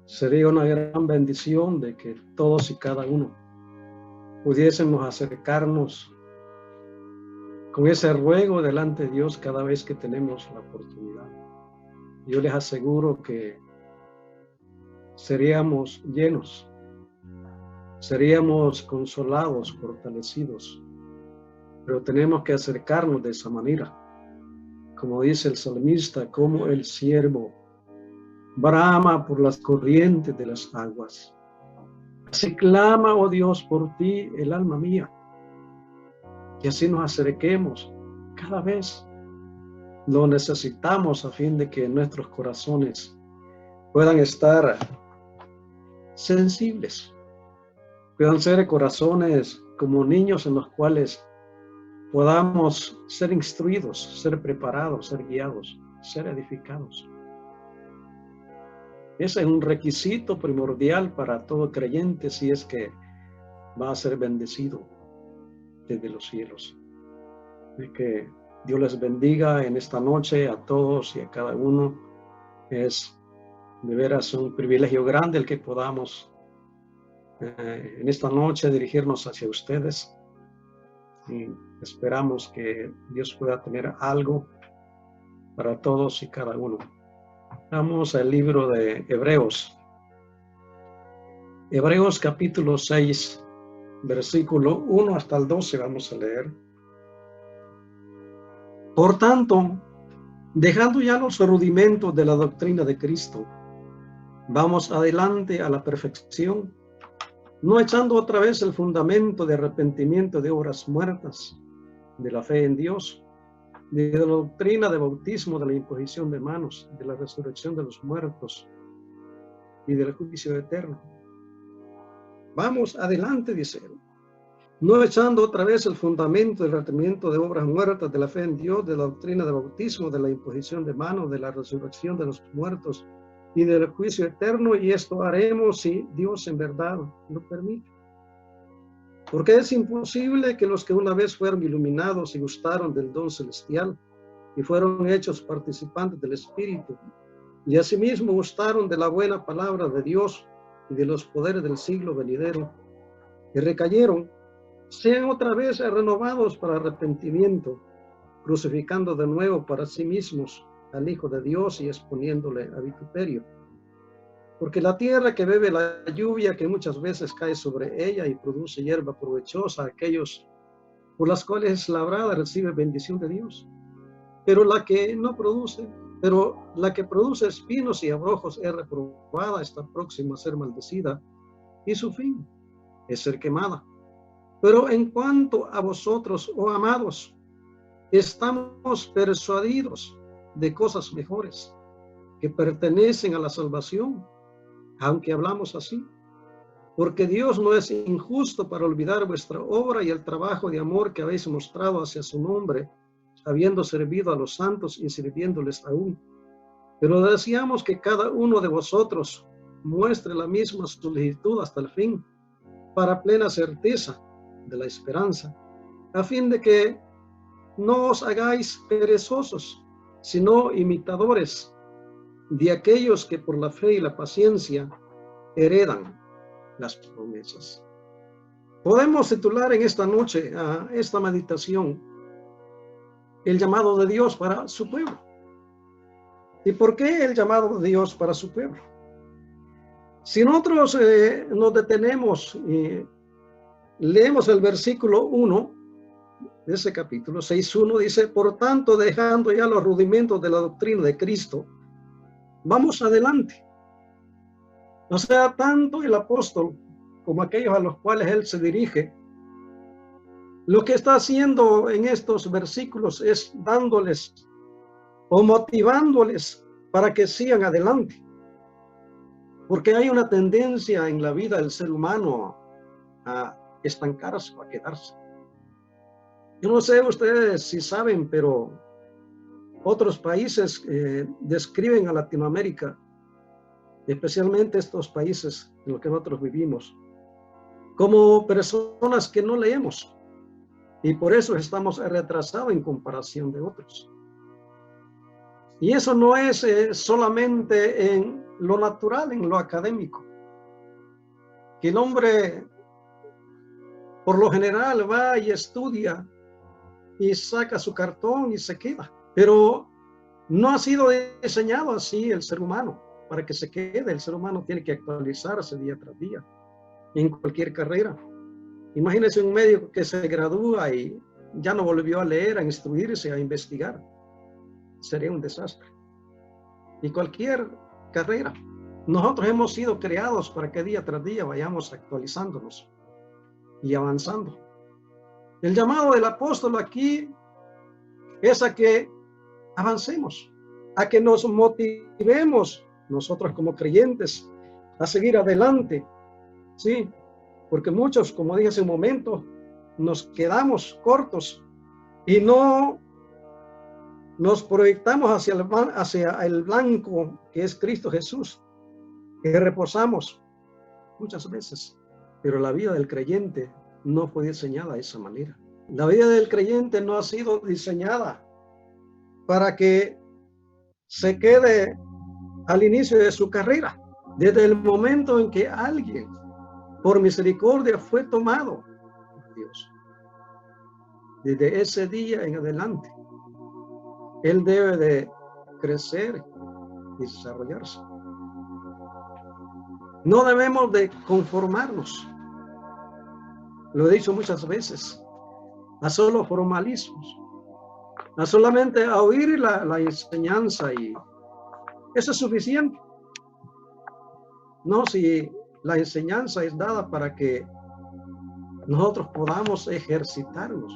Sería una gran bendición de que todos y cada uno pudiésemos acercarnos con ese ruego delante de Dios cada vez que tenemos la oportunidad. Yo les aseguro que seríamos llenos, seríamos consolados, fortalecidos, pero tenemos que acercarnos de esa manera. Como dice el salmista, como el siervo brama por las corrientes de las aguas. Así clama, oh Dios, por ti el alma mía. Y así nos acerquemos cada vez. Lo necesitamos a fin de que nuestros corazones puedan estar sensibles, puedan ser corazones como niños en los cuales podamos ser instruidos, ser preparados, ser guiados, ser edificados. Ese es un requisito primordial para todo creyente si es que va a ser bendecido desde los cielos. Y que Dios les bendiga en esta noche a todos y a cada uno. Es de veras un privilegio grande el que podamos en esta noche dirigirnos hacia ustedes. Y esperamos que Dios pueda tener algo para todos y cada uno. Vamos al libro de Hebreos. Hebreos capítulo 6, versículo 1 hasta el 12 vamos a leer. Por tanto, dejando ya los rudimentos de la doctrina de Cristo, vamos adelante a la perfección, no echando otra vez el fundamento de arrepentimiento de obras muertas, de la fe en Dios, de la doctrina de bautismo, de la imposición de manos, de la resurrección de los muertos y del juicio eterno. Vamos adelante, dice él, no echando otra vez el fundamento del arrepentimiento de obras muertas, de la fe en Dios, de la doctrina de bautismo, de la imposición de manos, de la resurrección de los muertos y del juicio eterno, y esto haremos si Dios en verdad lo permite. Porque es imposible que los que una vez fueron iluminados y gustaron del don celestial y fueron hechos participantes del Espíritu, y asimismo gustaron de la buena palabra de Dios y de los poderes del siglo venidero, y recayeron, sean otra vez renovados para arrepentimiento, crucificando de nuevo para sí mismos al Hijo de Dios y exponiéndole a vituperio. Porque la tierra que bebe la lluvia que muchas veces cae sobre ella y produce hierba provechosa a aquellos por las cuales es labrada recibe bendición de Dios. Pero la que produce espinos y abrojos es reprobada, está próxima a ser maldecida y su fin es ser quemada. Pero en cuanto a vosotros, oh amados, estamos persuadidos de cosas mejores que pertenecen a la salvación, aunque hablamos así, porque Dios no es injusto para olvidar vuestra obra y el trabajo de amor que habéis mostrado hacia su nombre, habiendo servido a los santos y sirviéndoles aún. Pero deseamos que cada uno de vosotros muestre la misma solicitud hasta el fin, para plena certeza de la esperanza, a fin de que no os hagáis perezosos, sino imitadores de aquellos que por la fe y la paciencia heredan las promesas. Podemos titular en esta noche a esta meditación el llamado de Dios para su pueblo. ¿Y por qué el llamado de Dios para su pueblo? Si nosotros nos detenemos y leemos el versículo 1 de ese capítulo 6:1, dice, por tanto, dejando ya los rudimentos de la doctrina de Cristo, vamos adelante. O sea, tanto el apóstol como aquellos a los cuales él se dirige, lo que está haciendo en estos versículos es dándoles o motivándoles para que sigan adelante. Porque hay una tendencia en la vida del ser humano a estancarse o a quedarse. Yo no sé ustedes si saben, pero otros países describen a Latinoamérica, especialmente estos países en los que nosotros vivimos, como personas que no leemos y por eso estamos retrasados en comparación de otros. Y eso no es solamente en lo natural en lo académico, que el hombre por lo general va y estudia y saca su cartón y se queda, pero no ha sido diseñado así el ser humano, para que se quede. El ser humano tiene que actualizarse día tras día, en cualquier carrera. Imagínense un médico que se gradúa y ya no volvió a leer, a instruirse, a investigar. Sería un desastre. Y cualquier carrera. Nosotros hemos sido creados para que día tras día vayamos actualizándonos y avanzando. El llamado del apóstol aquí es a que avancemos, a que nos motivemos nosotros como creyentes a seguir adelante, ¿sí? Porque muchos, como dije hace un momento, nos quedamos cortos y no nos proyectamos hacia el blanco que es Cristo Jesús, que reposamos muchas veces. Pero la vida del creyente no fue diseñada de esa manera. La vida del creyente no ha sido diseñada para que se quede al inicio de su carrera. Desde el momento en que alguien, por misericordia, fue tomado por Dios, desde ese día en adelante, él debe de crecer y desarrollarse. No debemos de conformarnos, lo he dicho muchas veces, a solo formalismos, a solamente a oír la enseñanza y eso es suficiente. No, si la enseñanza es dada para que nosotros podamos ejercitarnos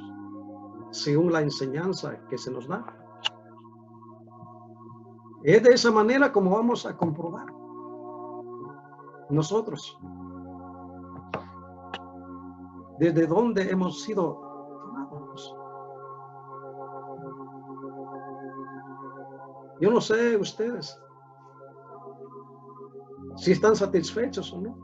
según la enseñanza que se nos da. Es de esa manera como vamos a comprobar nosotros desde dónde hemos sido tomados. Yo no sé ustedes si están satisfechos o no,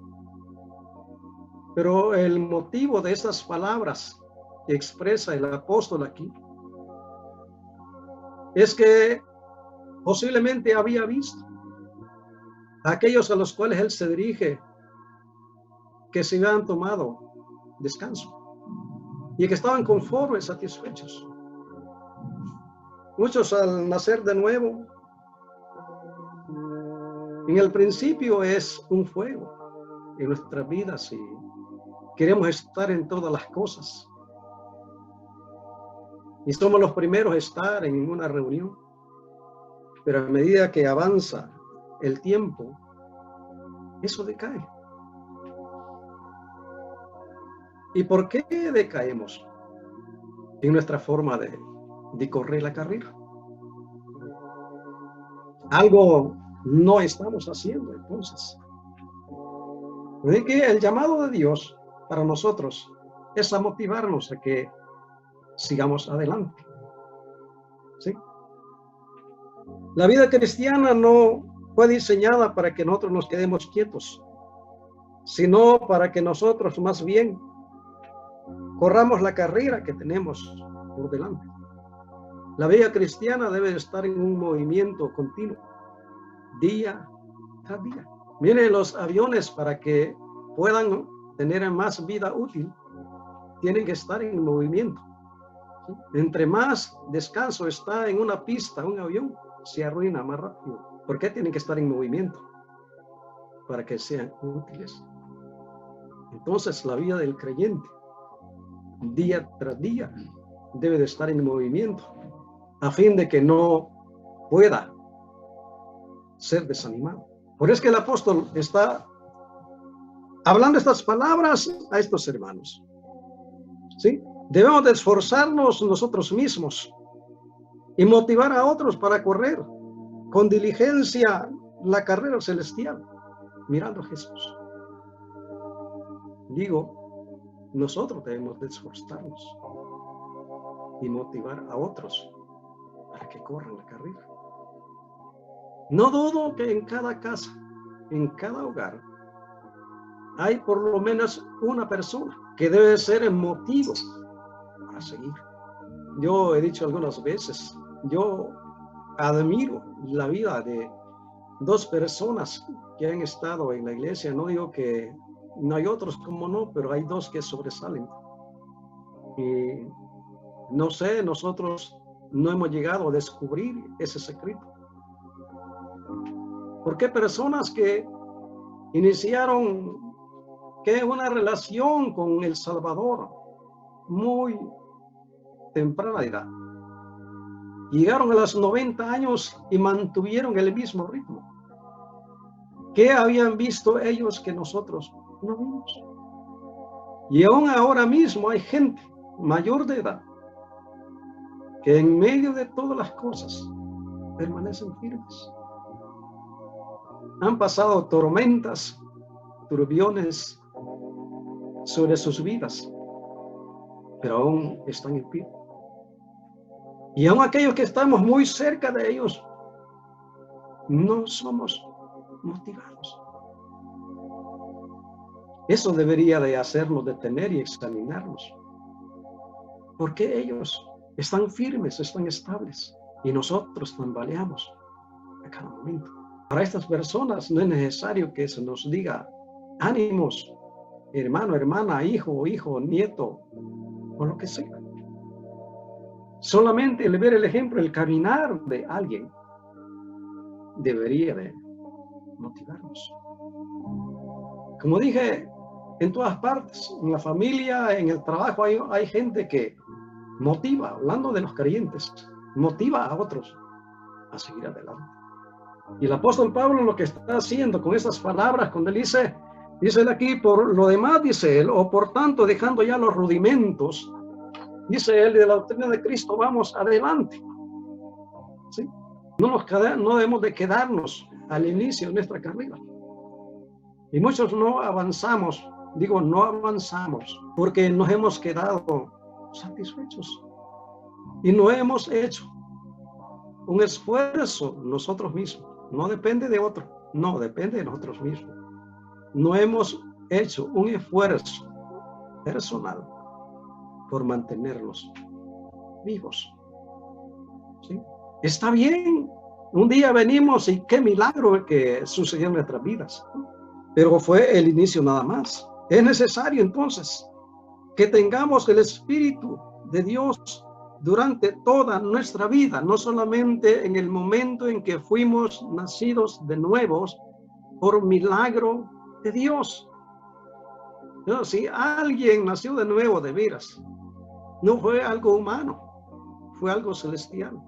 pero el motivo de estas palabras que expresa el apóstol aquí es que posiblemente había visto a aquellos a los cuales él se dirige que se habían tomado descanso y que estaban conformes, satisfechos. Muchos al nacer de nuevo, en el principio es un fuego en nuestras vidas y queremos estar en todas las cosas. Y somos los primeros a estar en una reunión. Pero a medida que avanza el tiempo, eso decae. ¿Y por qué decaemos en nuestra forma de correr la carrera? Algo no estamos haciendo, entonces. Así que el llamado de Dios para nosotros es a motivarnos a que sigamos adelante. ¿Sí? La vida cristiana no fue diseñada para que nosotros nos quedemos quietos, sino para que nosotros más bien corramos la carrera que tenemos por delante. La vida cristiana debe estar en un movimiento continuo, día tras día. Miren, los aviones, para que puedan tener más vida útil, tienen que estar en movimiento. ¿Sí? Entre más descanso está en una pista, un avión, se arruina más rápido. ¿Por qué tienen que estar en movimiento? Para que sean útiles. Entonces, la vida del creyente, día tras día, debe de estar en movimiento, a fin de que no pueda ser desanimado. Por eso es que el apóstol está hablando estas palabras a estos hermanos. ¿Sí? Debemos de esforzarnos nosotros mismos y motivar a otros para correr con diligencia la carrera celestial, mirando a Jesús. Digo, nosotros debemos de esforzarnos y motivar a otros para que corran la carrera. No dudo que en cada casa, en cada hogar, hay por lo menos una persona que debe ser el motivo para seguir. Yo he dicho algunas veces, yo admiro la vida de dos personas que han estado en la iglesia. No digo que no hay otros, como no, pero hay dos que sobresalen. Y no sé, nosotros no hemos llegado a descubrir ese secreto. Porque personas que iniciaron una relación con el Salvador muy temprana edad, llegaron a los 90 años y mantuvieron el mismo ritmo. ¿Qué habían visto ellos que nosotros no vimos? Y aún ahora mismo hay gente mayor de edad que en medio de todas las cosas permanecen firmes. Han pasado tormentas, turbiones sobre sus vidas, pero aún están en pie. Y aún aquellos que estamos muy cerca de ellos, no somos motivados. Eso debería de hacernos detener y examinarnos. ¿Por qué ellos están firmes, están estables y nosotros tambaleamos a cada momento? Para estas personas no es necesario que se nos diga ánimos, hermano, hermana, hijo, nieto, o lo que sea. Solamente el ver el ejemplo, el caminar de alguien debería de motivarnos. Como dije, en todas partes, en la familia, en el trabajo, hay gente que motiva, hablando de los creyentes, motiva a otros a seguir adelante. Y el apóstol Pablo lo que está haciendo con esas palabras, cuando él dice él aquí, por lo demás, dice él, o por tanto, dejando ya los rudimentos, dice él, de la doctrina de Cristo, vamos adelante. ¿Sí? No debemos de quedarnos al inicio de nuestra carrera. Y muchos no avanzamos, porque nos hemos quedado satisfechos. Y no hemos hecho un esfuerzo nosotros mismos. No depende de otro, no, depende de nosotros mismos. No hemos hecho un esfuerzo personal por mantenerlos vivos. ¿Sí? Está bien, un día venimos y qué milagro que sucedió en nuestras vidas, pero fue el inicio nada más. Es necesario entonces que tengamos el Espíritu de Dios durante toda nuestra vida, no solamente en el momento en que fuimos nacidos de nuevos por milagro de Dios. No, si alguien nació de nuevo de veras, no fue algo humano, fue algo celestial.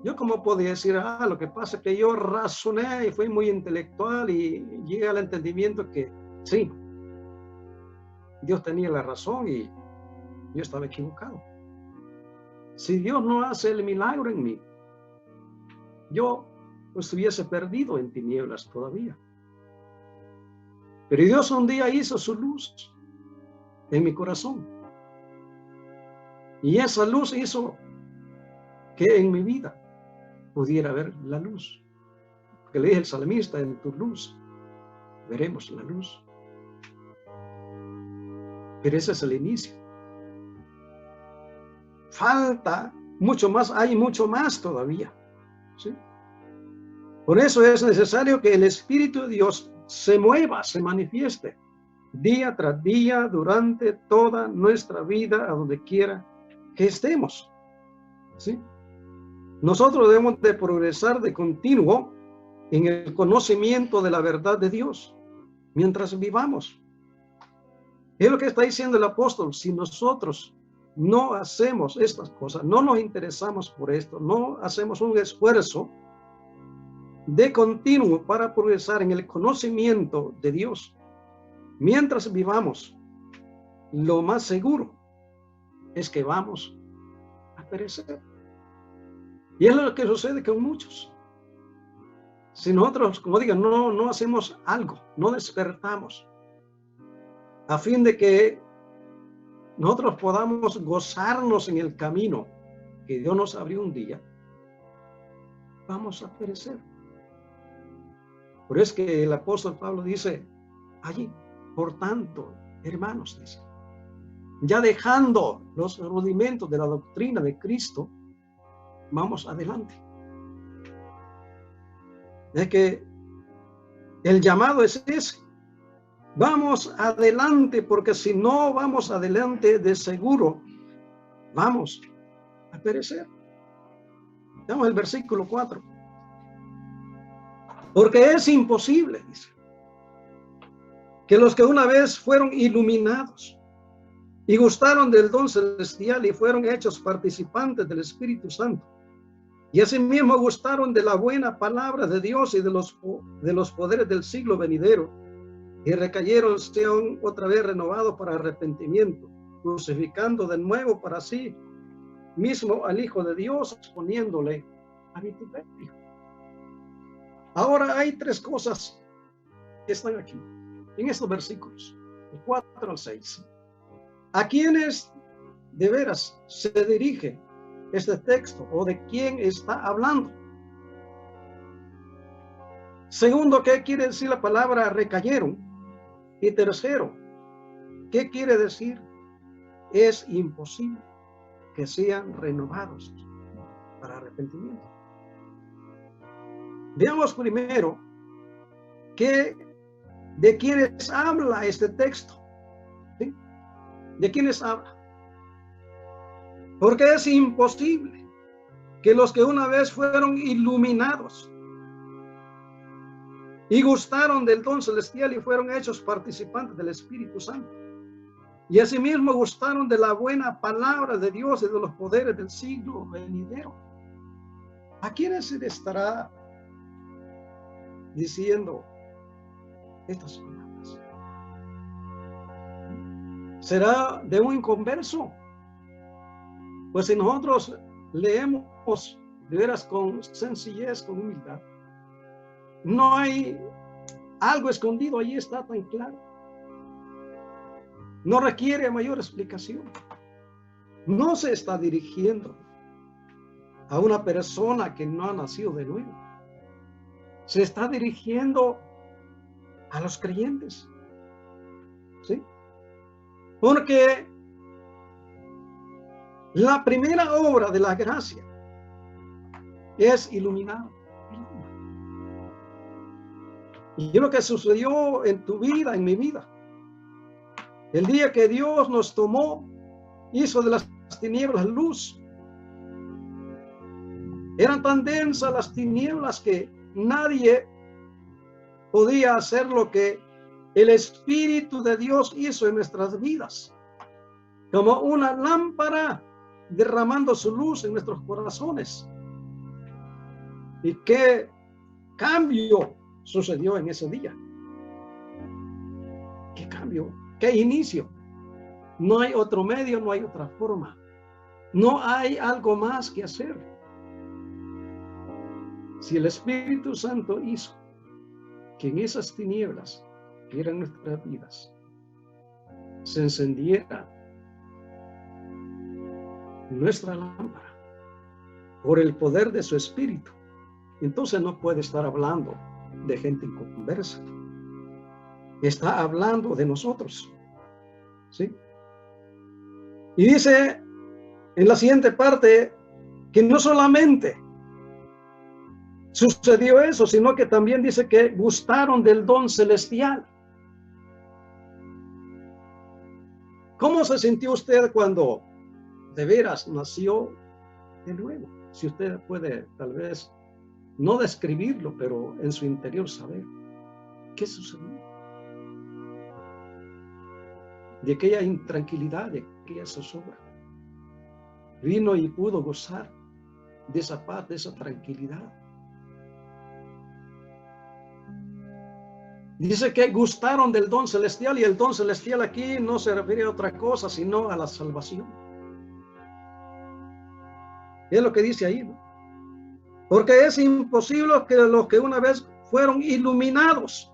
Yo como podía decir, lo que pasa es que yo razoné y fui muy intelectual y llegué al entendimiento que sí, Dios tenía la razón y yo estaba equivocado. Si Dios no hace el milagro en mí, yo estuviese perdido en tinieblas todavía. Pero Dios un día hizo su luz en mi corazón. Y esa luz hizo que en mi vida pudiera ver la luz. Porque le dije al salmista, en tu luz veremos la luz. Pero ese es el inicio. Falta mucho más, hay mucho más todavía. ¿Sí? Por eso es necesario que el Espíritu de Dios se mueva, se manifieste día tras día durante toda nuestra vida, a donde quiera que estemos. ¿Sí? Nosotros debemos de progresar de continuo en el conocimiento de la verdad de Dios mientras vivamos. Es lo que está diciendo el apóstol. Si nosotros no hacemos estas cosas, no nos interesamos por esto, no hacemos un esfuerzo de continuo para progresar en el conocimiento de Dios, mientras vivamos, lo más seguro es que vamos a perecer. Y es lo que sucede con muchos. Si nosotros, como digan, no hacemos algo, no despertamos, a fin de que nosotros podamos gozarnos en el camino que Dios nos abrió un día, vamos a perecer. Por eso es que el apóstol Pablo dice allí, por tanto, hermanos, dice, ya dejando los rudimentos de la doctrina de Cristo, vamos adelante. Es que el llamado es ese. Vamos adelante, porque si no vamos adelante, de seguro vamos a perecer. Veamos el versículo 4. Porque es imposible, dice, que los que una vez fueron iluminados y gustaron del don celestial y fueron hechos participantes del Espíritu Santo, y asimismo gustaron de la buena palabra de Dios y de los poderes del siglo venidero, y recayeron, sean otra vez renovados para arrepentimiento, crucificando de nuevo para sí mismo al Hijo de Dios, poniéndole a vituperio. Ahora hay tres cosas que están aquí, en estos versículos, de 4 al 6. ¿A quiénes de veras se dirige este texto, o de quién está hablando? Segundo, ¿qué quiere decir la palabra recayeron? Y tercero, ¿qué quiere decir? Es imposible que sean renovados para arrepentimiento. Veamos primero de quiénes habla este texto. ¿Sí? ¿De quiénes habla? Porque es imposible que los que una vez fueron iluminados y gustaron del don celestial y fueron hechos participantes del Espíritu Santo, y asimismo gustaron de la buena palabra de Dios y de los poderes del siglo venidero, ¿a quiénes se le estará diciendo estas palabras? ¿Será de un inconverso? Pues si nosotros leemos de veras con sencillez, con humildad, no hay algo escondido, allí está tan claro. No requiere mayor explicación. No se está dirigiendo a una persona que no ha nacido de nuevo. Se está dirigiendo a los creyentes. ¿Sí? Porque la primera obra de la gracia es iluminar el alma. Y es lo que sucedió en tu vida, en mi vida. El día que Dios nos tomó, hizo de las tinieblas luz. Eran tan densas las tinieblas que nadie podía hacer lo que el Espíritu de Dios hizo en nuestras vidas, como una lámpara derramando su luz en nuestros corazones. ¿Y qué cambio sucedió en ese día? ¿Qué cambio? ¿Qué inicio? No hay otro medio, no hay otra forma. No hay algo más que hacer. Si el Espíritu Santo hizo que en esas tinieblas que eran nuestras vidas se encendiera nuestra lámpara por el poder de su Espíritu, entonces no puede estar hablando de gente inconversa. Está hablando de nosotros. ¿Sí? Y dice en la siguiente parte que no solamente sucedió eso, sino que también dice que gustaron del don celestial. ¿Cómo se sintió usted cuando de veras nació de nuevo? Si usted puede tal vez no describirlo, pero en su interior saber qué sucedió. De aquella intranquilidad, de aquella zozobra, vino y pudo gozar de esa paz, de esa tranquilidad. Dice que gustaron del don celestial, y el don celestial aquí no se refiere a otra cosa sino a la salvación. Es lo que dice ahí, ¿no? Porque es imposible que los que una vez fueron iluminados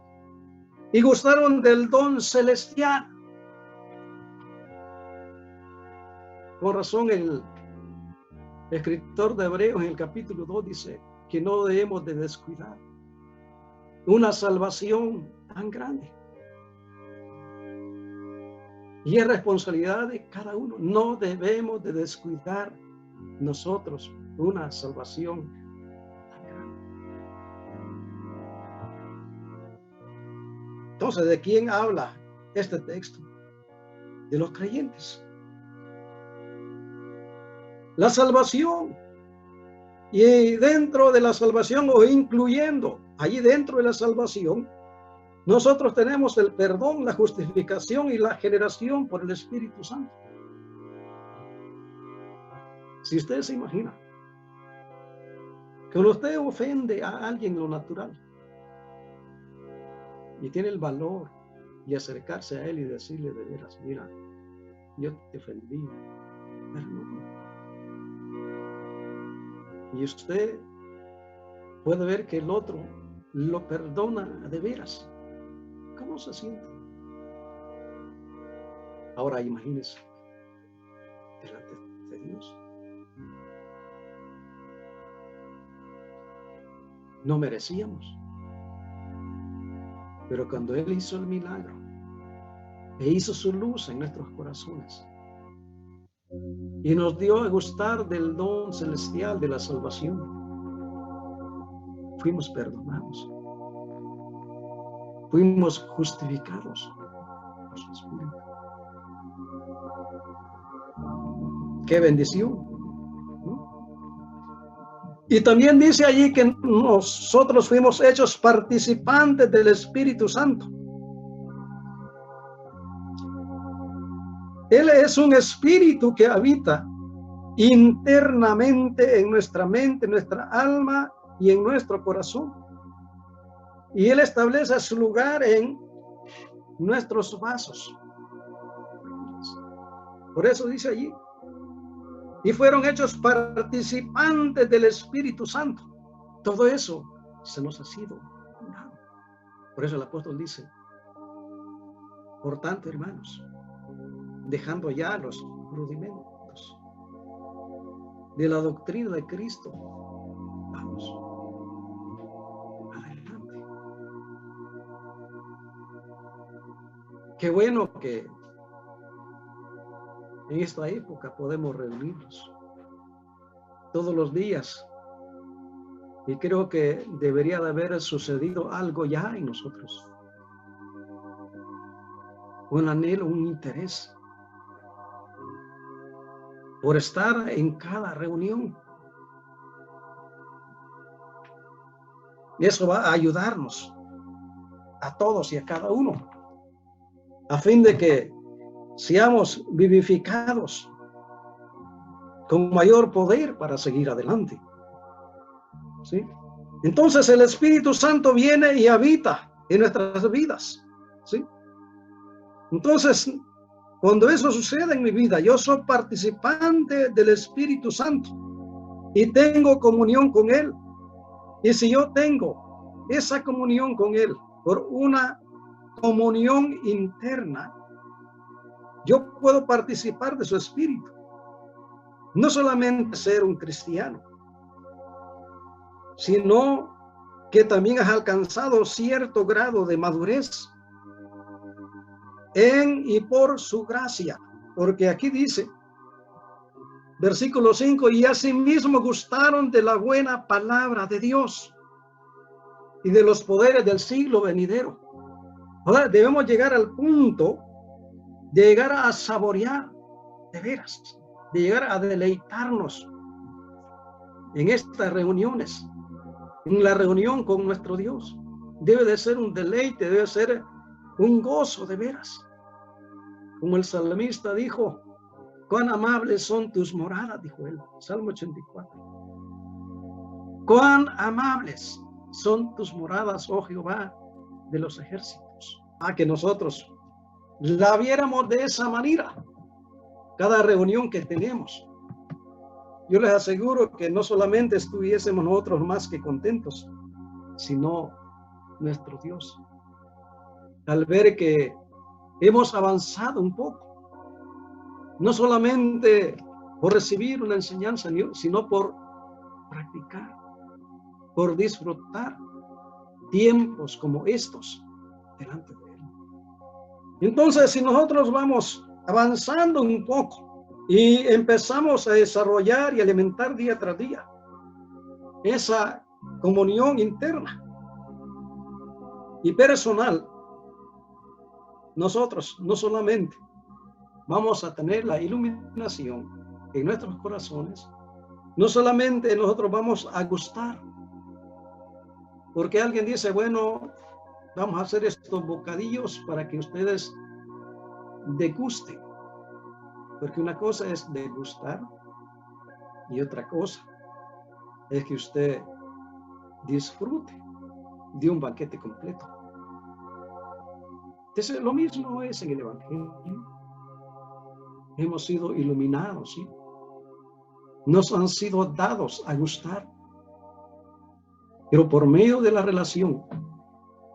y gustaron del don celestial. Con razón el escritor de Hebreos en el capítulo 2 dice que no debemos de descuidar una salvación tan grande. Y es responsabilidad de cada uno. No debemos de descuidar nosotros una salvación tan grande. Entonces, ¿de quién habla este texto? De los creyentes. La salvación. Y dentro de la salvación, o incluyendo allí dentro de la salvación, nosotros tenemos el perdón, la justificación y la generación por el Espíritu Santo. Si usted se imagina que cuando usted ofende a alguien en lo natural y tiene el valor de acercarse a él y decirle de veras, mira, yo te ofendí, perdón. Y usted puede ver que el otro lo perdona de veras. ¿Cómo se siente? Ahora imagínese delante de Dios. No merecíamos. Pero cuando Él hizo el milagro e hizo su luz en nuestros corazones y nos dio a gustar del don celestial de la salvación, fuimos perdonados, fuimos justificados por su Espíritu. ¡Qué bendición! Y también dice allí que nosotros fuimos hechos participantes del Espíritu Santo. Él es un espíritu que habita internamente en nuestra mente, en nuestra alma y en nuestro corazón. Y Él establece su lugar en nuestros vasos. Por eso dice allí, y fueron hechos participantes del Espíritu Santo. Todo eso se nos ha sido dado. Por eso el apóstol dice, por tanto, hermanos, dejando ya los rudimentos de la doctrina de Cristo, vamos adelante. Qué bueno que en esta época podemos reunirnos todos los días, y creo que debería de haber sucedido algo ya en nosotros, un anhelo, un interés por estar en cada reunión. Y eso va a ayudarnos a todos y a cada uno, a fin de que seamos vivificados con mayor poder para seguir adelante. ¿Sí? Entonces el Espíritu Santo viene y habita en nuestras vidas. ¿Sí? Entonces, cuando eso sucede en mi vida, yo soy participante del Espíritu Santo y tengo comunión con Él. Y si yo tengo esa comunión con Él por una comunión interna, yo puedo participar de su Espíritu. No solamente ser un cristiano, sino que también has alcanzado cierto grado de madurez en y por su gracia. Porque aquí dice, versículo 5, y asimismo gustaron de la buena palabra de Dios y de los poderes del siglo venidero. Ahora debemos llegar al punto de llegar a saborear de veras, de llegar a deleitarnos en estas reuniones, en la reunión con nuestro Dios. Debe de ser un deleite, debe ser un gozo de veras. Como el salmista dijo, cuán amables son tus moradas, dijo él, Salmo 84. Cuán amables son tus moradas, oh Jehová de los ejércitos. A que nosotros la viéramos de esa manera, cada reunión que tenemos. Yo les aseguro que no solamente estuviésemos nosotros más que contentos, sino nuestro Dios, al ver que hemos avanzado un poco, no solamente por recibir una enseñanza, sino por practicar, por disfrutar tiempos como estos delante de Él. Entonces, si nosotros vamos avanzando un poco y empezamos a desarrollar y alimentar día tras día esa comunión interna y personal nosotros no solamente vamos a tener la iluminación en nuestros corazones, no solamente nosotros vamos a gustar, porque alguien dice, bueno, vamos a hacer estos bocadillos para que ustedes degusten, porque una cosa es degustar y otra cosa es que usted disfrute de un banquete completo. Entonces, lo mismo es en el Evangelio. Hemos sido iluminados, ¿sí? Nos han sido dados a gustar. Pero por medio de la relación,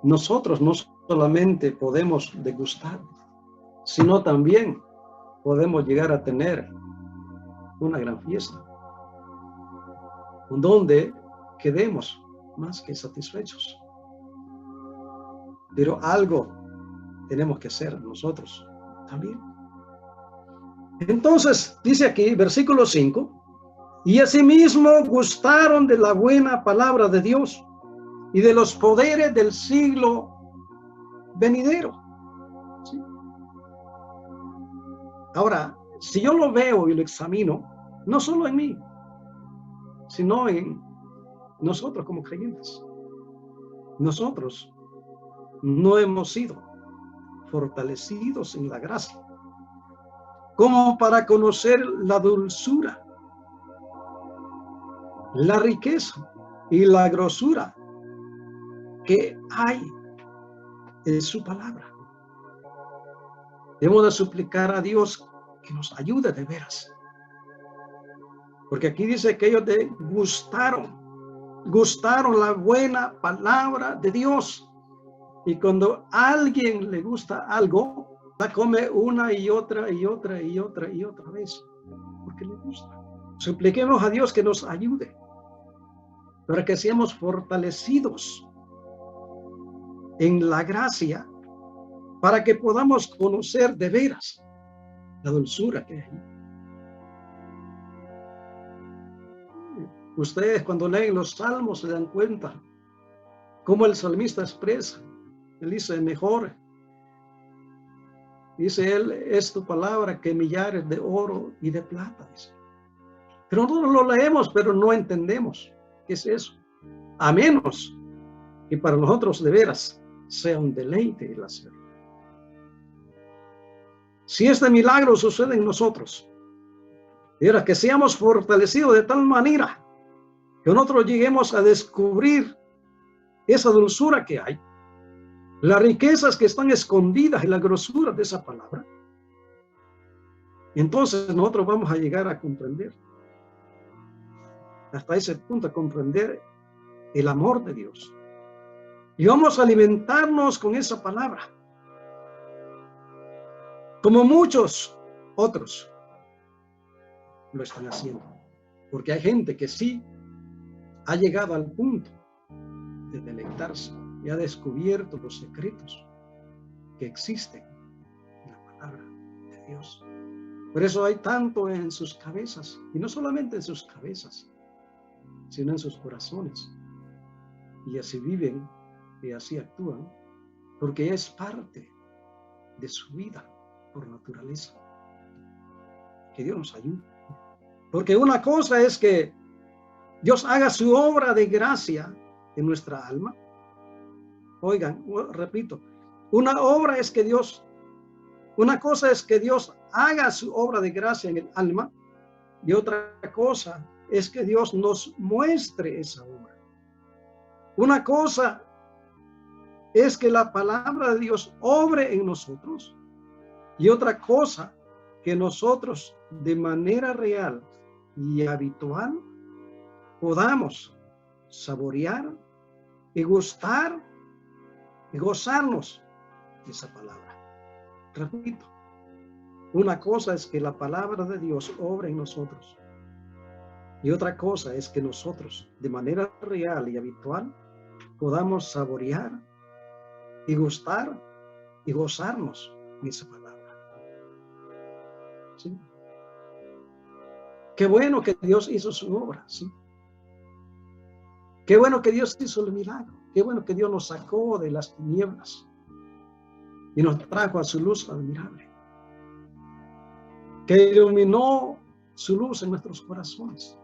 nosotros no solamente podemos degustar, sino también podemos llegar a tener una gran fiesta, donde quedemos más que satisfechos. Pero algo tenemos que hacer nosotros también. Entonces, dice aquí, versículo 5, y asimismo gustaron de la buena palabra de Dios y de los poderes del siglo venidero. ¿Sí? Ahora, si yo lo veo y lo examino, no solo en mí, sino en nosotros como creyentes, nosotros no hemos sido fortalecidos en la gracia como para conocer la dulzura, la riqueza y la grosura que hay en su palabra. Debemos de suplicar a Dios que nos ayude de veras, porque aquí dice que ellos gustaron la buena palabra de Dios. Y cuando a alguien le gusta algo, la come una y otra y otra y otra y otra vez, porque le gusta. Supliquemos a Dios que nos ayude para que seamos fortalecidos en la gracia, para que podamos conocer de veras la dulzura que hay. Ustedes cuando leen los salmos se dan cuenta cómo el salmista expresa. Él dice, mejor, dice él, es tu palabra que millares de oro y de plata. Dice. Pero nosotros lo leemos, pero no entendemos qué es eso. A menos que para nosotros de veras sea un deleite el hacerlo. Si este milagro sucede en nosotros, era que seamos fortalecidos de tal manera que nosotros lleguemos a descubrir esa dulzura que hay, las riquezas que están escondidas en la grosura de esa palabra, entonces nosotros vamos a llegar a comprender, hasta ese punto, a comprender el amor de Dios. Y vamos a alimentarnos con esa palabra, como muchos otros lo están haciendo. Porque hay gente que sí ha llegado al punto de deleitarse y ha descubierto los secretos que existen en la palabra de Dios. Por eso hay tanto en sus cabezas, y no solamente en sus cabezas, sino en sus corazones. Y así viven y así actúan, porque es parte de su vida por naturaleza. Que Dios nos ayude. Porque una cosa es que Dios haga su obra de gracia en nuestra alma. Oigan, repito, una cosa es que Dios haga su obra de gracia en el alma, y otra cosa es que Dios nos muestre esa obra. Una cosa es que la palabra de Dios obre en nosotros, y otra cosa que nosotros de manera real y habitual podamos saborear y gustar y gozarnos de esa palabra. Repito, una cosa es que la palabra de Dios obra en nosotros, y otra cosa es que nosotros de manera real y habitual podamos saborear y gustar y gozarnos de esa palabra. ¿Sí? Qué bueno que Dios hizo su obra, ¿sí? Qué bueno que Dios hizo el milagro. Qué bueno que Dios nos sacó de las tinieblas y nos trajo a su luz admirable, que iluminó su luz en nuestros corazones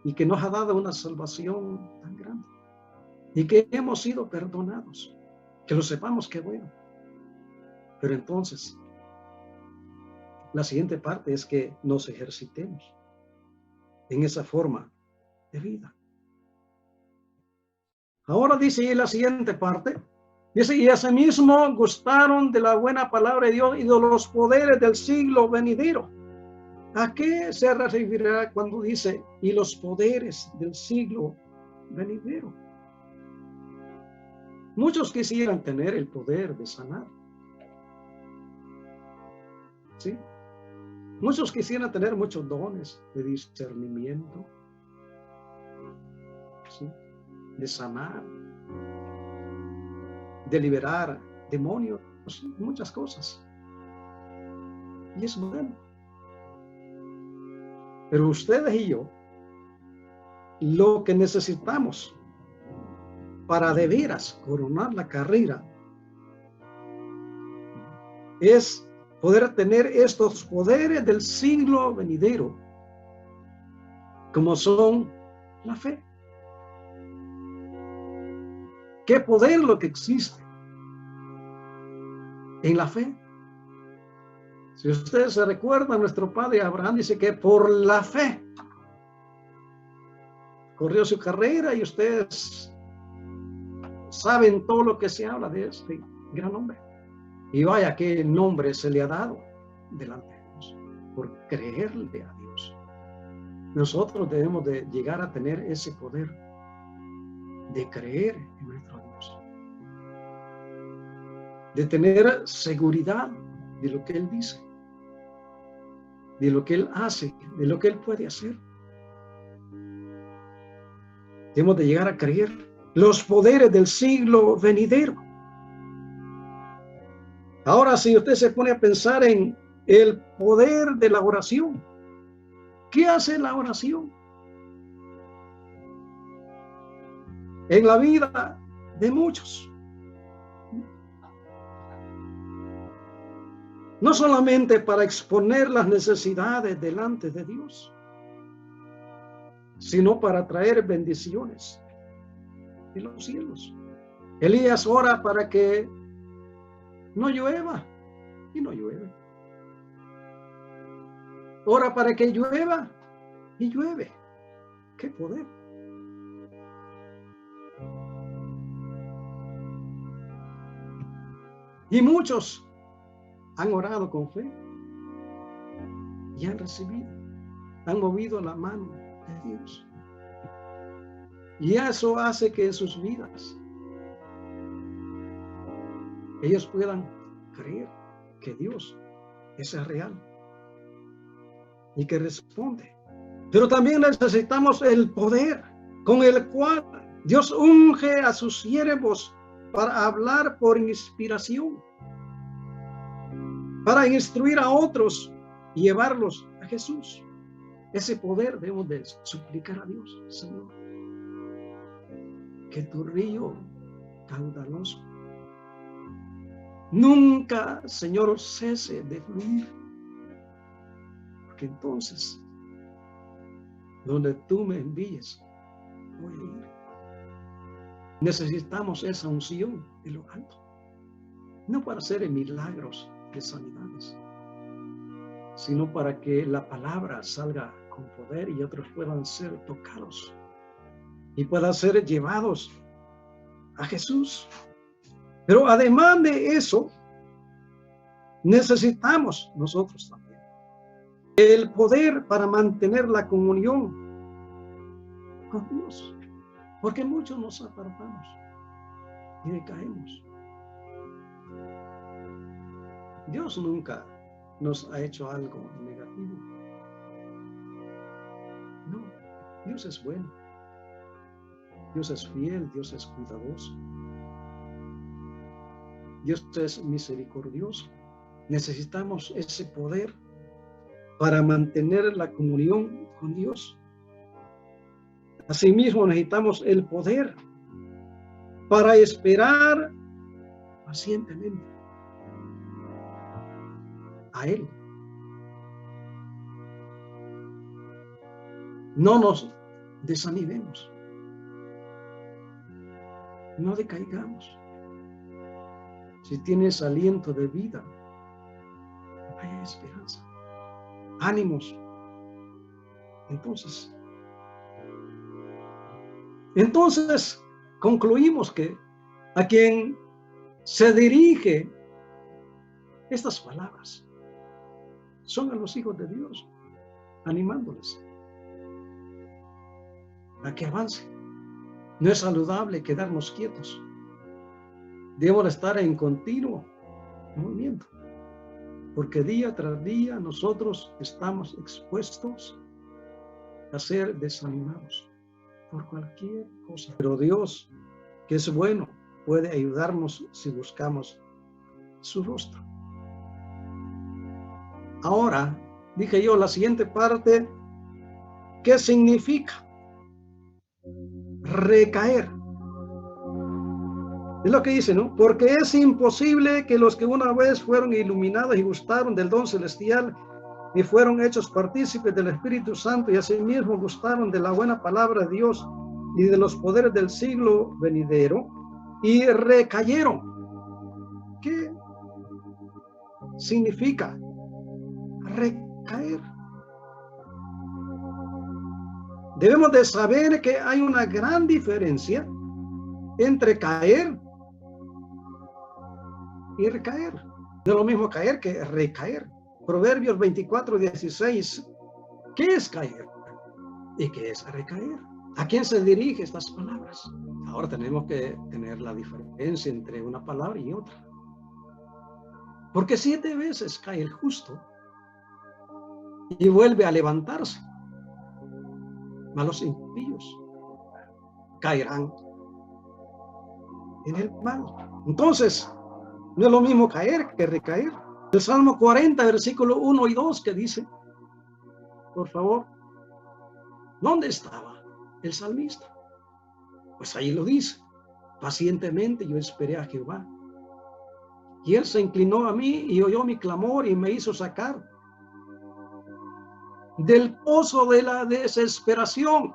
y que nos ha dado una salvación tan grande y que hemos sido perdonados, que lo sepamos, qué bueno. Pero entonces, la siguiente parte es que nos ejercitemos en esa forma de vida. Ahora dice la siguiente parte, dice, y asimismo gustaron de la buena palabra de Dios y de los poderes del siglo venidero. ¿A qué se referirá cuando dice, y los poderes del siglo venidero? Muchos quisieran tener el poder de sanar. ¿Sí? Muchos quisieran tener muchos dones de discernimiento, ¿sí? De sanar, de liberar demonios, muchas cosas. Y es bueno. Pero ustedes y yo, lo que necesitamos para de veras coronar la carrera es poder tener estos poderes del siglo venidero, como son la fe. ¿Qué poder lo que existe en la fe? Si ustedes se recuerdan, nuestro padre Abraham dice que por la fe corrió su carrera, y ustedes saben todo lo que se habla de este gran hombre. Y vaya qué nombre se le ha dado delante de Dios, por creerle a Dios. Nosotros debemos de llegar a tener ese poder de creer en nuestro Dios, de tener seguridad de lo que Él dice, de lo que Él hace, de lo que Él puede hacer. Debemos de llegar a creer los poderes del siglo venidero. Ahora, si usted se pone a pensar en el poder de la oración, ¿qué hace la oración en la vida de muchos? No solamente para exponer las necesidades delante de Dios, sino para traer bendiciones de los cielos. Elías ora para que no llueva, y no llueve. Ora para que llueva, y llueve. ¡Qué poder! Y muchos han orado con fe y han recibido, han movido la mano de Dios. Y eso hace que en sus vidas ellos puedan creer que Dios es real y que responde. Pero también necesitamos el poder con el cual Dios unge a sus siervos para hablar por inspiración, para instruir a otros y llevarlos a Jesús. Ese poder debemos de suplicar a Dios: Señor, que tu río caudaloso nunca, Señor, cese de fluir, porque entonces, donde tú me envíes, voy a ir. Necesitamos esa unción de lo alto, no para hacer milagros de sanidades, sino para que la palabra salga con poder y otros puedan ser tocados y puedan ser llevados a Jesús. Pero además de eso, necesitamos nosotros también el poder para mantener la comunión con Dios, porque muchos nos apartamos y decaemos. Dios nunca nos ha hecho algo negativo. No, Dios es bueno. Dios es fiel, Dios es cuidadoso. Dios es misericordioso. Necesitamos ese poder para mantener la comunión con Dios. Asimismo, necesitamos el poder para esperar pacientemente a Él. No nos desanimemos. No decaigamos. Si tienes aliento de vida, hay esperanza. Ánimos. Entonces concluimos que a quien se dirige estas palabras son a los hijos de Dios, animándoles a que avance. No es saludable quedarnos quietos. Debemos estar en continuo movimiento, porque día tras día nosotros estamos expuestos a ser desanimados por cualquier cosa. Pero Dios, que es bueno, puede ayudarnos si buscamos su rostro. Ahora, dije yo, la siguiente parte, ¿qué significa recaer? Es lo que dice, ¿no? Porque es imposible que los que una vez fueron iluminados y gustaron del don celestial y fueron hechos partícipes del Espíritu Santo y asimismo gustaron de la buena palabra de Dios y de los poderes del siglo venidero y recayeron. ¿Qué significa recaer? Debemos de saber que hay una gran diferencia entre caer y recaer. No es lo mismo caer que recaer. Proverbios 24:16. ¿Qué es caer? ¿Y qué es recaer? ¿A quién se dirigen estas palabras? Ahora tenemos que tener la diferencia entre una palabra y otra. Porque 7 veces cae el justo y vuelve a levantarse. Mas los impíos caerán en el mal. Entonces, no es lo mismo caer que recaer. El Salmo 40, versículo 1 y 2, que dice, por favor, ¿dónde estaba el salmista? Pues ahí lo dice, pacientemente yo esperé a Jehová, y él se inclinó a mí y oyó mi clamor y me hizo sacar del pozo de la desesperación,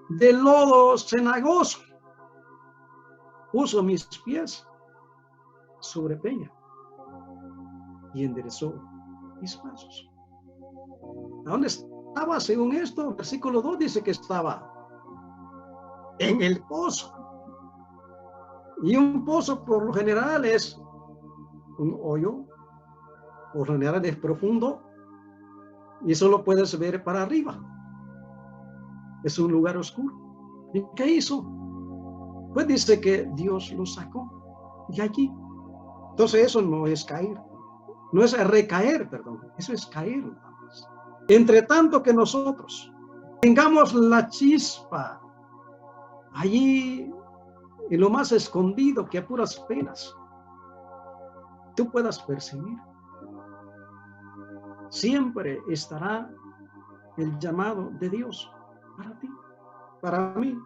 del lodo cenagoso, puso mis pies sobre peña y enderezó mis pasos. ¿A dónde estaba según esto? Versículo 2 dice que estaba en el pozo. Y un pozo por lo general es un hoyo, por lo general es profundo y solo puedes ver para arriba. Es un lugar oscuro. ¿Y qué hizo? Pues dice que Dios lo sacó de allí. Entonces eso no es caer. No es recaer, perdón. Eso es caer. Entre tanto que nosotros tengamos la chispa allí en lo más escondido, que a puras penas tú puedas percibir, siempre estará el llamado de Dios para ti, para mí.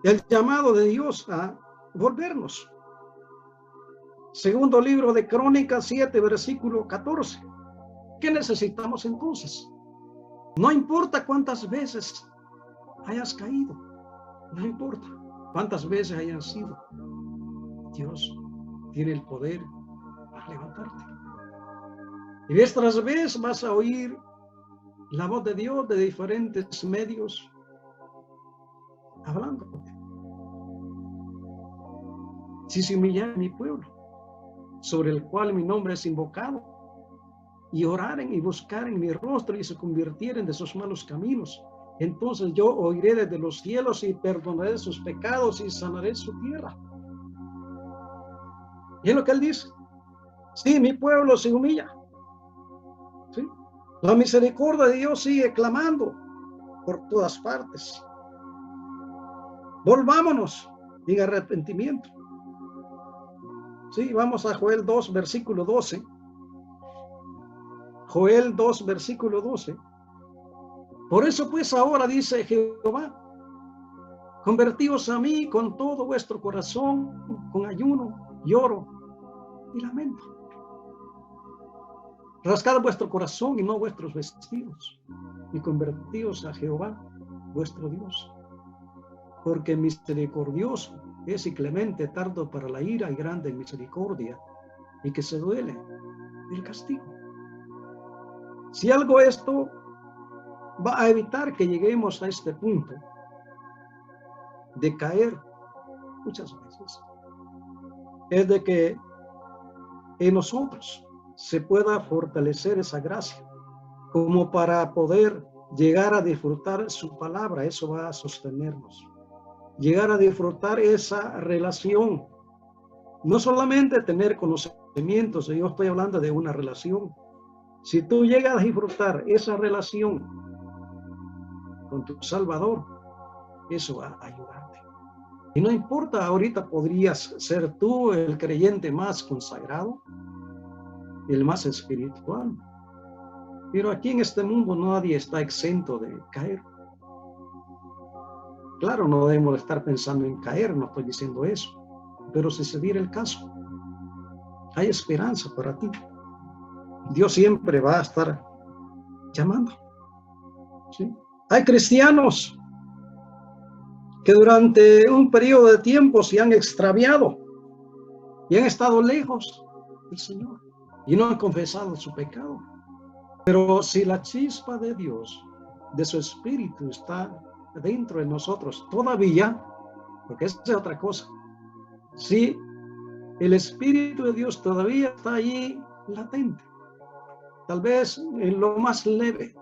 El llamado de Dios a volvernos. Segundo libro de Crónicas 7, versículo 14. ¿Qué necesitamos entonces? No importa cuántas veces hayas caído, no importa cuántas veces hayan sido, Dios tiene el poder para levantarte. Y vez tras vez vas a oír la voz de Dios de diferentes medios hablándote. Si se humillara mi pueblo, sobre el cual mi nombre es invocado, y oraren y buscaren mi rostro y se convirtieren de sus malos caminos, entonces yo oiré desde los cielos y perdonaré sus pecados y sanaré su tierra. Y es lo que él dice. Sí, mi pueblo se humilla. ¿Sí? La misericordia de Dios sigue clamando por todas partes. Volvámonos en arrepentimiento. Sí, vamos a Joel 2, versículo 12. Joel 2, versículo 12. Por eso pues ahora dice Jehová, convertíos a mí con todo vuestro corazón, con ayuno, lloro y lamento. Rasgad vuestro corazón y no vuestros vestidos, y convertíos a Jehová, vuestro Dios. Porque misericordioso es y clemente, tardo para la ira y grande en misericordia, y que se duele del castigo. Si algo esto va a evitar que lleguemos a este punto de caer muchas veces, es de que en nosotros se pueda fortalecer esa gracia como para poder llegar a disfrutar su palabra. Eso va a sostenernos, llegar a disfrutar esa relación, no solamente tener conocimientos. Yo estoy hablando de una relación. Si tú llegas a disfrutar esa relación con tu Salvador, eso va a ayudarte. Y no importa, ahorita podrías ser tú el creyente más consagrado, el más espiritual, pero aquí en este mundo nadie está exento de caer. Claro, no debemos estar pensando en caer, no estoy diciendo eso, pero si se diera el caso, hay esperanza para ti. Dios siempre va a estar llamando, ¿sí? Hay cristianos que durante un periodo de tiempo se han extraviado y han estado lejos del Señor y no han confesado su pecado. Pero si la chispa de Dios, de su Espíritu, está dentro de nosotros todavía, porque esa es otra cosa, si el Espíritu de Dios todavía está allí latente, tal vez en lo más leve,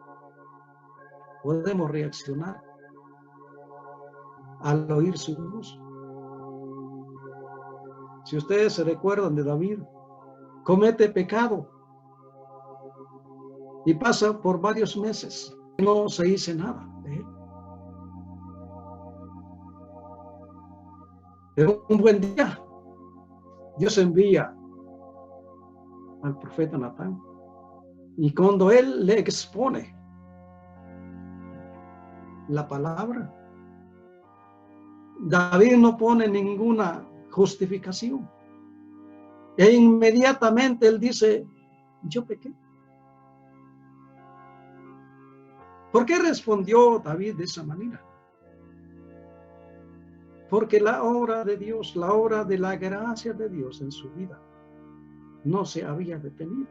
podemos reaccionar al oír su voz. Si ustedes se recuerdan de David, comete pecado y pasa por varios meses, no se dice nada de él. Pero un buen día, Dios envía al profeta Natán, y cuando él le expone la palabra, David no pone ninguna justificación. E inmediatamente él dice, yo pequé. ¿Por qué respondió David de esa manera? Porque la obra de Dios, la obra de la gracia de Dios en su vida no se había detenido.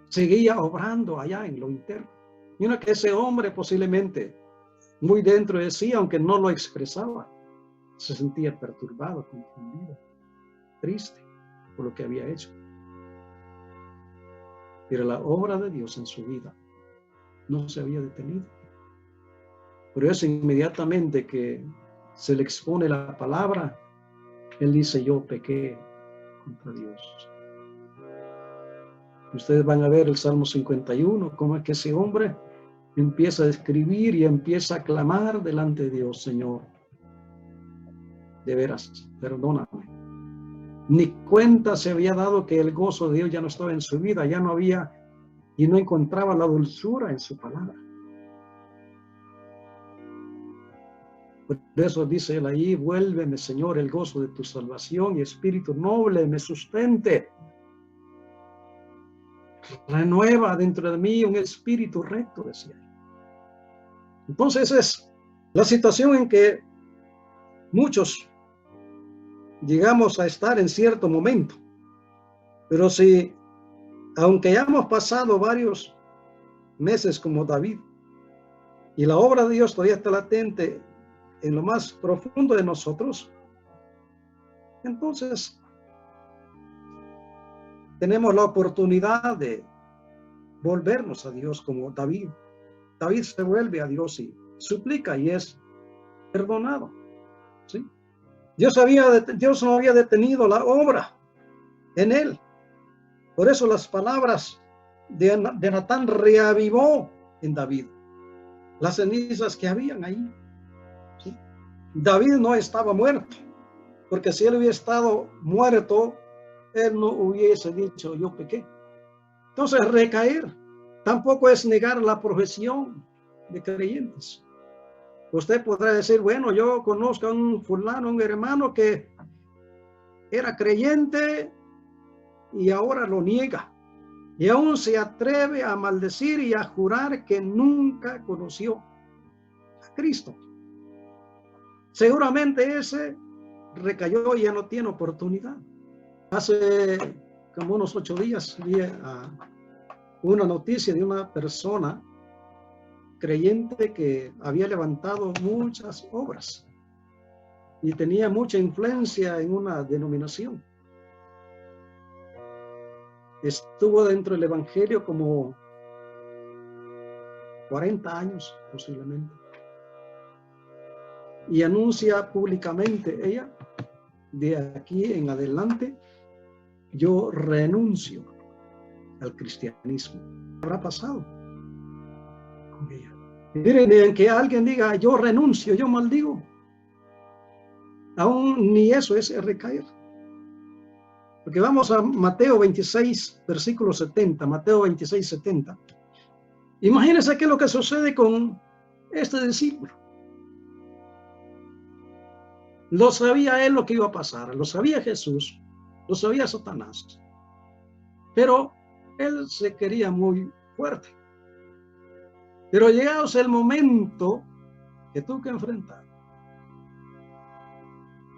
Seguía obrando allá en lo interno. Y uno que ese hombre posiblemente muy dentro de sí, aunque no lo expresaba, se sentía perturbado, confundido, triste por lo que había hecho. Pero la obra de Dios en su vida no se había detenido. Por eso inmediatamente que se le expone la palabra, él dice, yo pequé contra Dios. Ustedes van a ver el Salmo 51, cómo es que ese hombre empieza a escribir y empieza a clamar delante de Dios, Señor, de veras, perdóname. Ni cuenta se había dado que el gozo de Dios ya no estaba en su vida, ya no había y no encontraba la dulzura en su palabra. Por eso dice él ahí, vuélveme, Señor, el gozo de tu salvación y espíritu noble me sustente. Renueva dentro de mí un espíritu recto, decía él. Entonces es la situación en que muchos llegamos a estar en cierto momento. Pero si, aunque ya hemos pasado varios meses como David, y la obra de Dios todavía está latente en lo más profundo de nosotros, entonces tenemos la oportunidad de volvernos a Dios como David. David se vuelve a Dios y suplica y es perdonado, ¿sí? Dios no había detenido la obra en él. Por eso las palabras de Natán reavivó en David las cenizas que habían ahí, ¿sí? David no estaba muerto, porque si él hubiera estado muerto, él no hubiese dicho yo pequé. Entonces recaer tampoco es negar la profesión de creyentes. Usted podrá decir, bueno, yo conozco a un fulano, un hermano que era creyente y ahora lo niega. Y aún se atreve a maldecir y a jurar que nunca conoció a Cristo. Seguramente ese recayó y ya no tiene oportunidad. Hace como unos 8 días vi una noticia de una persona creyente que había levantado muchas obras y tenía mucha influencia en una denominación. Estuvo dentro del evangelio como 40 años posiblemente. Y anuncia públicamente ella, de aquí en adelante, yo renuncio al cristianismo. ¿Qué habrá pasado con ella? Miren, que alguien diga, yo renuncio, yo maldigo. Aún ni eso es recaer. Porque vamos a Mateo 26, versículo 70, Mateo 26, 70. Imagínense qué es lo que sucede con este discípulo. Lo sabía él lo que iba a pasar, lo sabía Jesús, lo sabía Satanás. Pero él se quería muy fuerte. Pero llegados el momento que tuvo que enfrentar.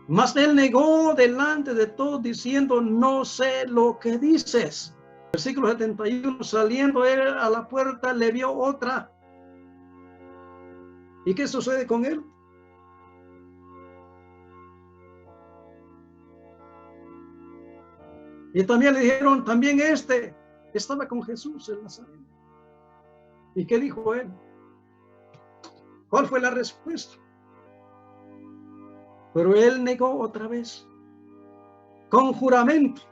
Mas él negó delante de todos diciendo, no sé lo que dices. Versículo 71, saliendo él a la puerta, le vio otra. ¿Y qué sucede con él? Y también le dijeron, también este estaba con Jesús en Nazaret. ¿Y qué dijo él? ¿Cuál fue la respuesta? Pero él negó otra vez, con juramento,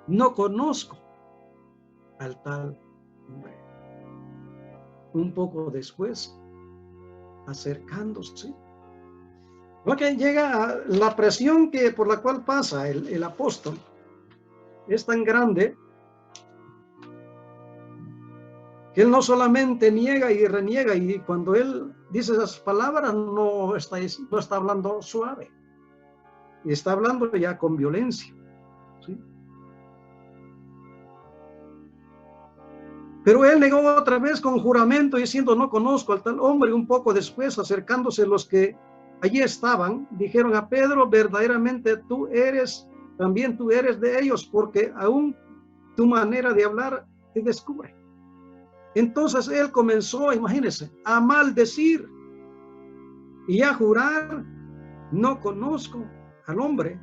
no conozco al tal hombre. Un poco después, acercándose, porque llega la presión por la cual pasa el apóstol, es tan grande que él no solamente niega y reniega, y cuando él dice esas palabras no está hablando suave, está hablando ya con violencia, ¿sí? Pero él negó otra vez con juramento diciendo, no conozco al tal hombre. Un poco después, acercándose los que allí estaban, dijeron a Pedro, verdaderamente también tú eres de ellos, porque aún tu manera de hablar te descubre. Entonces él comenzó, imagínense, a maldecir y a jurar, no conozco al hombre,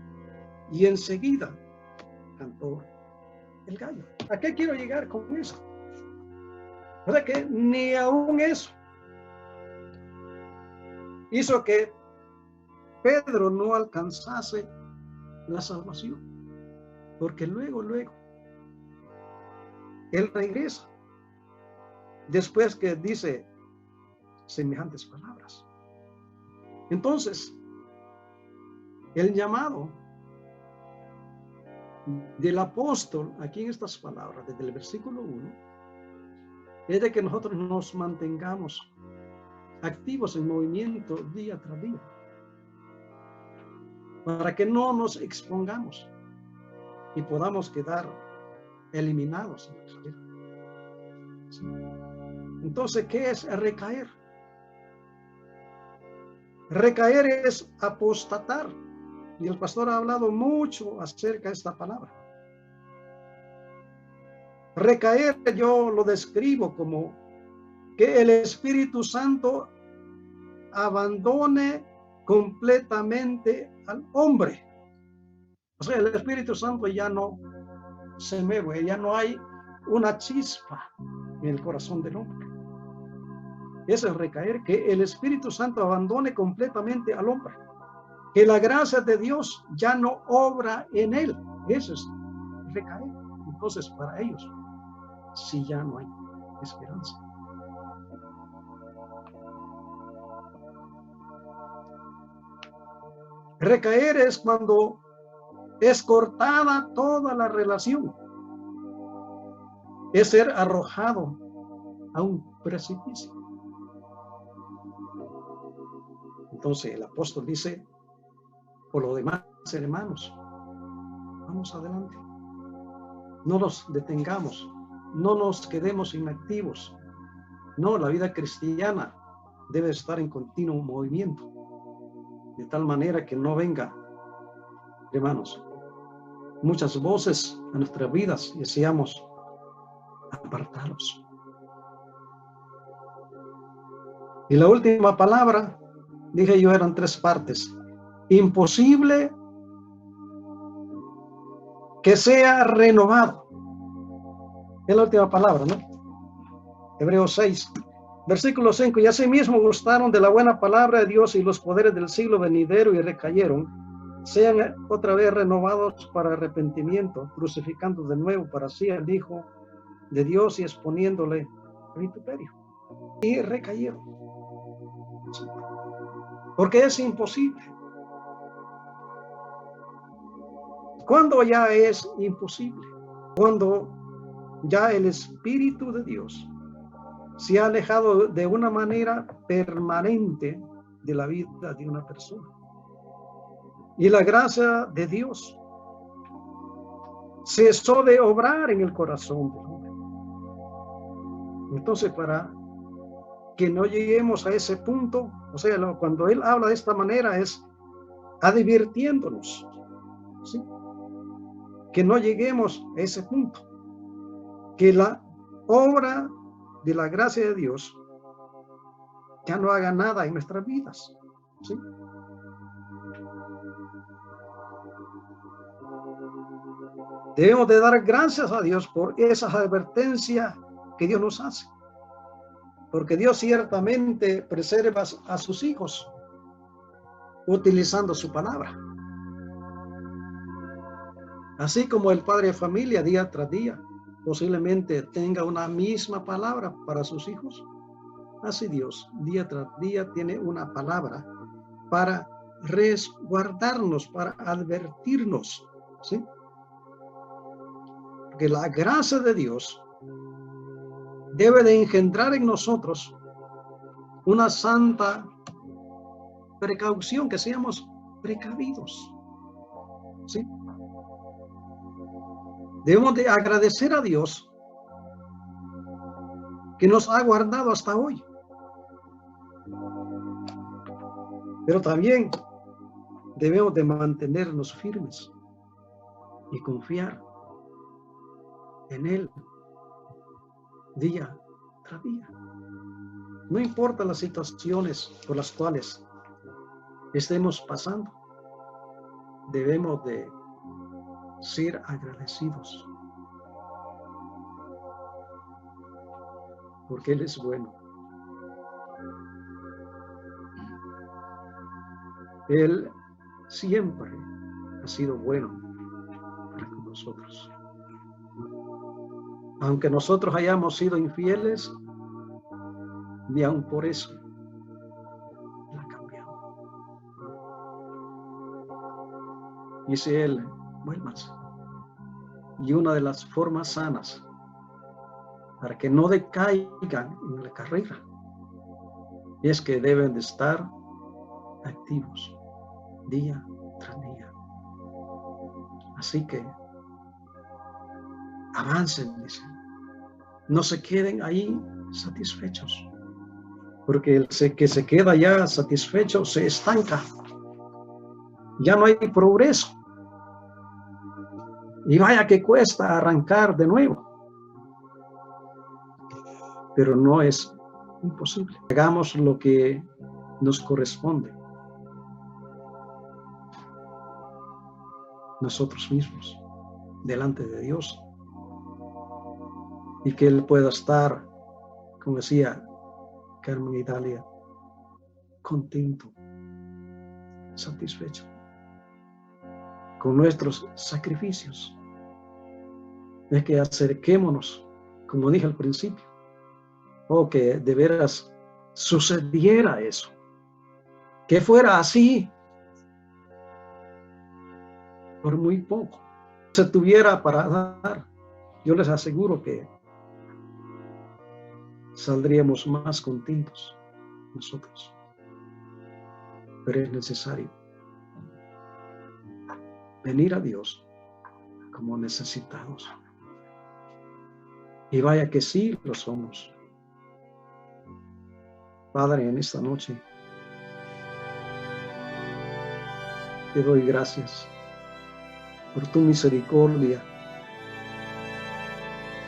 y enseguida cantó el gallo. ¿A qué quiero llegar con eso? O sea que ni aún eso hizo que Pedro no alcanzase la salvación, porque luego él regresa después que dice semejantes palabras. Entonces, el llamado del apóstol aquí en estas palabras, desde el versículo 1, es de que nosotros nos mantengamos activos en movimiento día tras día, para que no nos expongamos y podamos quedar eliminados en nuestra vida. ¿Sí? Entonces, ¿qué es recaer? Recaer es apostatar, y el pastor ha hablado mucho acerca de esta palabra. Recaer yo lo describo como que el Espíritu Santo abandone completamente al hombre. O sea, el Espíritu Santo ya no se mueve, ya no hay una chispa en el corazón del hombre. Eso es recaer, que el Espíritu Santo abandone completamente al hombre, que la gracia de Dios ya no obra en él. Eso es recaer. Entonces, para ellos, sí, ya no hay esperanza. Recaer es cuando es cortada toda la relación, es ser arrojado a un precipicio. Entonces el apóstol dice, por lo demás, hermanos, vamos adelante. No nos detengamos, no nos quedemos inactivos. No, la vida cristiana debe estar en continuo movimiento, de tal manera que no venga, hermanos, muchas voces a nuestras vidas y seamos apartados. Y la última palabra, dije yo, eran 3 partes. Imposible que sea renovado. Es la última palabra, ¿no? Hebreos 6, versículo 5. Y asimismo gustaron de la buena palabra de Dios y los poderes del siglo venidero y recayeron, sean otra vez renovados para arrepentimiento, crucificando de nuevo para sí al Hijo de Dios y exponiéndole vituperio. Y recayeron. Porque es imposible. ¿Cuándo ya es imposible? Cuando ya el Espíritu de Dios se ha alejado de una manera permanente de la vida de una persona. Y la gracia de Dios cesó de obrar en el corazón del hombre. Entonces, para que no lleguemos a ese punto, o sea, cuando él habla de esta manera es advirtiéndonos, ¿sí? Que no lleguemos a ese punto, que la obra de la gracia de Dios ya no haga nada en nuestras vidas, ¿sí? Debemos de dar gracias a Dios por esas advertencias que Dios nos hace, porque Dios ciertamente preserva a sus hijos utilizando su palabra. Así como el padre de familia día tras día posiblemente tenga una misma palabra para sus hijos, así Dios día tras día tiene una palabra para resguardarnos, para advertirnos, ¿sí? Porque la gracia de Dios debe de engendrar en nosotros una santa precaución, que seamos precavidos, ¿sí? Debemos de agradecer a Dios que nos ha guardado hasta hoy. Pero también debemos de mantenernos firmes y confiar en Él día tras día. No importa las situaciones por las cuales estemos pasando, debemos de ser agradecidos, porque Él es bueno. Él siempre ha sido bueno para con nosotros. Aunque nosotros hayamos sido infieles, ni aun por eso la cambiamos. Dice Él, vuélvanse. Y una de las formas sanas para que no decaigan en la carrera es que deben de estar activos día tras día. Así que avancen, dice. No se queden ahí satisfechos, porque el que se queda ya satisfecho se estanca. Ya no hay progreso. Y vaya que cuesta arrancar de nuevo. Pero no es imposible. Hagamos lo que nos corresponde. Nosotros mismos, delante de Dios. Y que Él pueda estar, como decía Carmen Italia, contento, satisfecho con nuestros sacrificios. Es que acerquémonos, como dije al principio, o que de veras sucediera eso, que fuera así, por muy poco se tuviera para dar. Yo les aseguro que saldríamos más contentos nosotros, pero es necesario venir a Dios como necesitados Y vaya que sí lo somos. Padre, en esta noche te doy gracias por tu misericordia,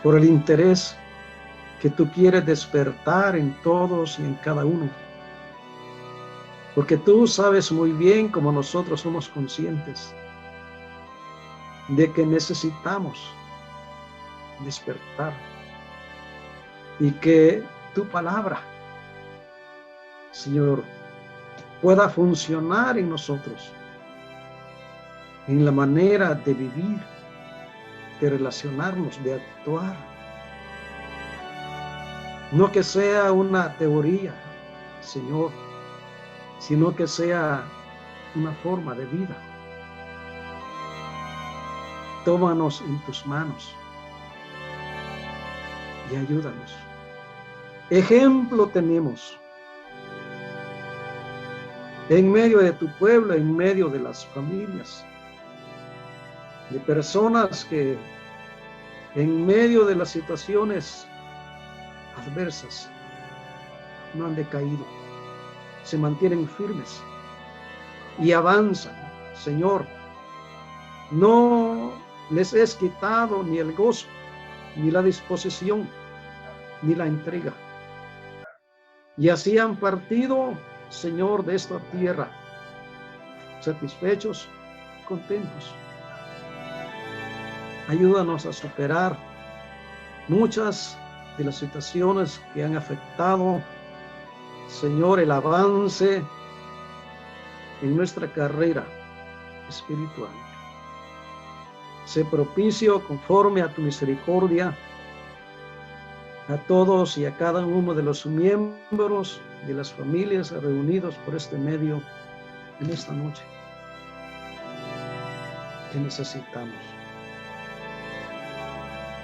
por el interés que tú quieres despertar en todos y en cada uno. Porque tú sabes muy bien, como nosotros somos conscientes, de que necesitamos despertar y que tu palabra, Señor, pueda funcionar en nosotros, en la manera de vivir, de relacionarnos, de actuar. No que sea una teoría, Señor, sino que sea una forma de vida. Tómanos en tus manos y ayúdanos. Ejemplo tenemos en medio de tu pueblo, en medio de las familias, de personas que en medio de las situaciones adversas no han decaído, se mantienen firmes y avanzan. Señor, no les es quitado ni el gozo, ni la disposición, ni la entrega. Y así han partido, Señor, de esta tierra, satisfechos, contentos. Ayúdanos a superar muchas de las situaciones que han afectado, Señor, el avance en nuestra carrera espiritual. Sé propicio conforme a tu misericordia a todos y a cada uno de los miembros de las familias reunidos por este medio en esta noche. Te necesitamos.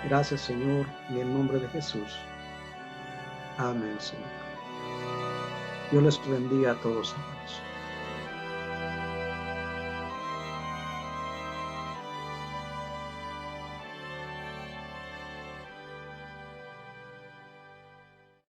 Gracias, Señor, en el nombre de Jesús. Amén, Señor. Dios les bendiga a todos, hermanos.